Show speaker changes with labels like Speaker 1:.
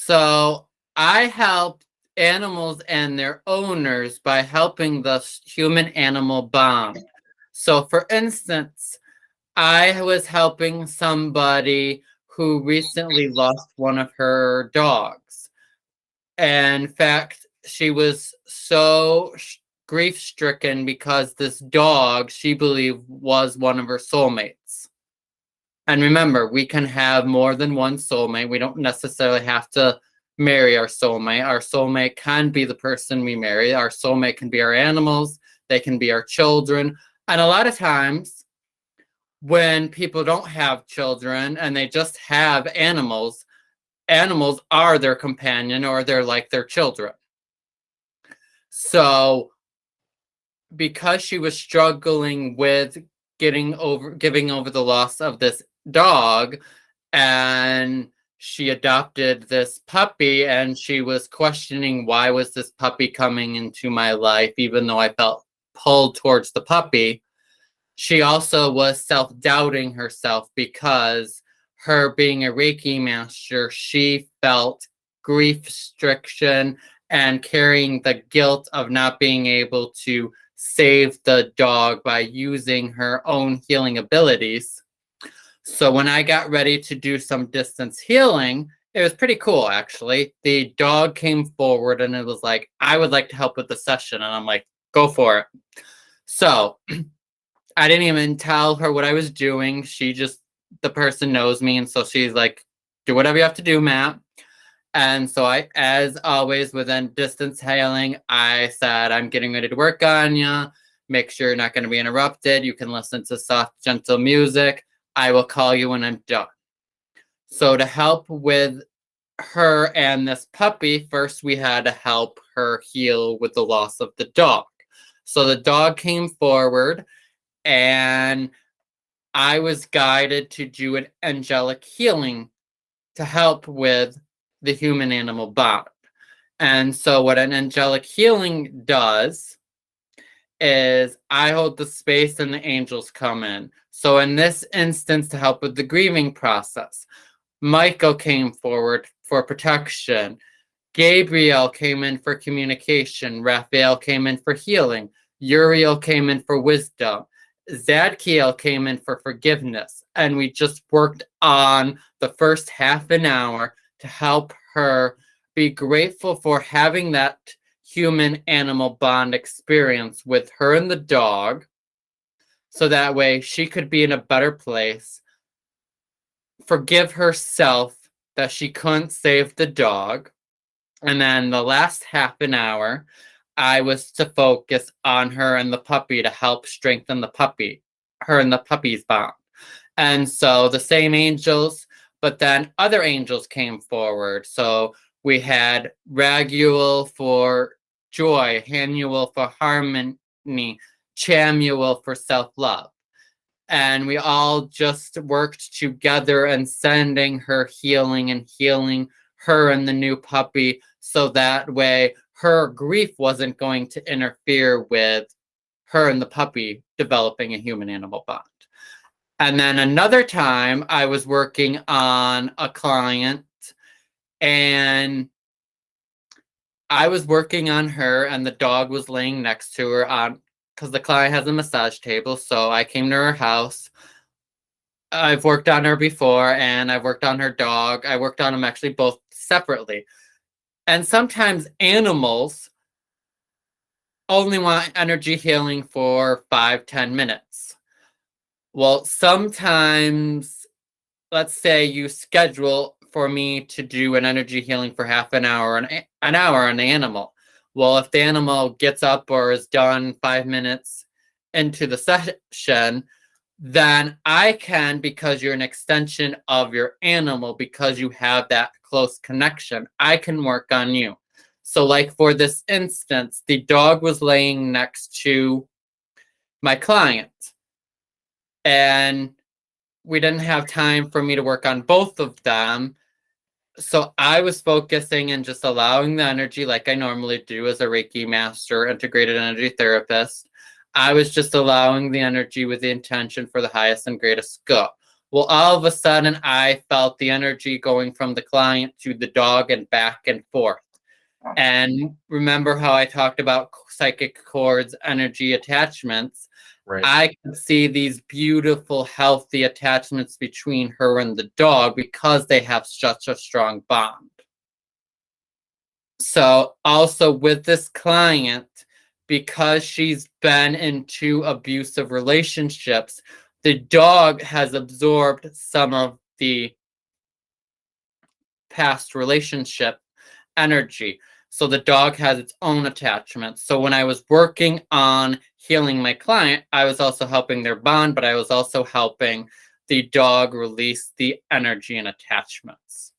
Speaker 1: So I help animals and their owners by helping the human animal bond. So, for instance, I was helping somebody who recently lost one of her dogs. In fact, she was so grief stricken because this dog she believed was one of her soulmates. And remember, we can have more than one soulmate. We don't necessarily have to marry our soulmate. Our soulmate can be the person we marry. Our soulmate can be our animals, they can be our children. And a lot of times, when people don't have children and they just have animals, animals are their companion or they're like their children. So, because she was struggling with giving over the loss of this dog, and she adopted this puppy, and she was questioning, why was this puppy coming into my life even though I felt pulled towards the puppy. She also was self-doubting herself because her being a Reiki master, she felt grief striction and carrying the guilt of not being able to save the dog by using her own healing abilities. So when I got ready to do some distance healing, it was pretty cool, actually. The dog came forward and it was like, I would like to help with the session. And I'm like, go for it. So I didn't even tell her what I was doing. The person knows me. And so she's like, do whatever you have to do, Matt. And so I, as always, within distance healing, I said, I'm getting ready to work on you. Make sure you're not going to be interrupted. You can listen to soft, gentle music. I will call you when I'm done. So to help with her and this puppy, first we had to help her heal with the loss of the dog. So the dog came forward and I was guided to do an angelic healing to help with the human animal bond. And so what an angelic healing does is I hold the space and the angels come in. So in this instance, to help with the grieving process, Michael came forward for protection. Gabriel came in for communication. Raphael came in for healing. Uriel came in for wisdom. Zadkiel came in for forgiveness. And we just worked on the first half an hour to help her be grateful for having that human-animal bond experience with her and the dog, so that way she could be in a better place, forgive herself that she couldn't save the dog. And then the last half an hour, I was to focus on her and the puppy to help strengthen her and the puppy's bond. And so the same angels, but then other angels came forward. So we had Raguel for joy, Hanuel for harmony, Chamuel for self-love. And we all just worked together and sending her healing and healing her and the new puppy, so that way her grief wasn't going to interfere with her and the puppy developing a human-animal bond. And then another time I was working on a client and I was working on her and the dog was laying next to her because the client has a massage table. So I came to her house. I've worked on her before and I've worked on her dog. I worked on them actually both separately. And sometimes animals only want energy healing for 5-10 minutes. Well, sometimes, let's say you schedule for me to do an energy healing for half an hour, an hour on the animal. Well, if the animal gets up or is done 5 minutes into the session, then I can, because you're an extension of your animal, because you have that close connection, I can work on you. So like for this instance, the dog was laying next to my client and we didn't have time for me to work on both of them. So I was focusing and just allowing the energy, like I normally do as a Reiki master, integrated energy therapist. I was just allowing the energy with the intention for the highest and greatest good. Well, all of a sudden, I felt the energy going from the client to the dog and back and forth. And remember how I talked about psychic cords, energy attachments?
Speaker 2: Right.
Speaker 1: I could see these beautiful, healthy attachments between her and the dog because they have such a strong bond. So, also with this client, because she's been in 2 abusive relationships, the dog has absorbed some of the past relationship energy. So the dog has its own attachments. So when I was working on healing my client, I was also helping their bond, but I was also helping the dog release the energy and attachments.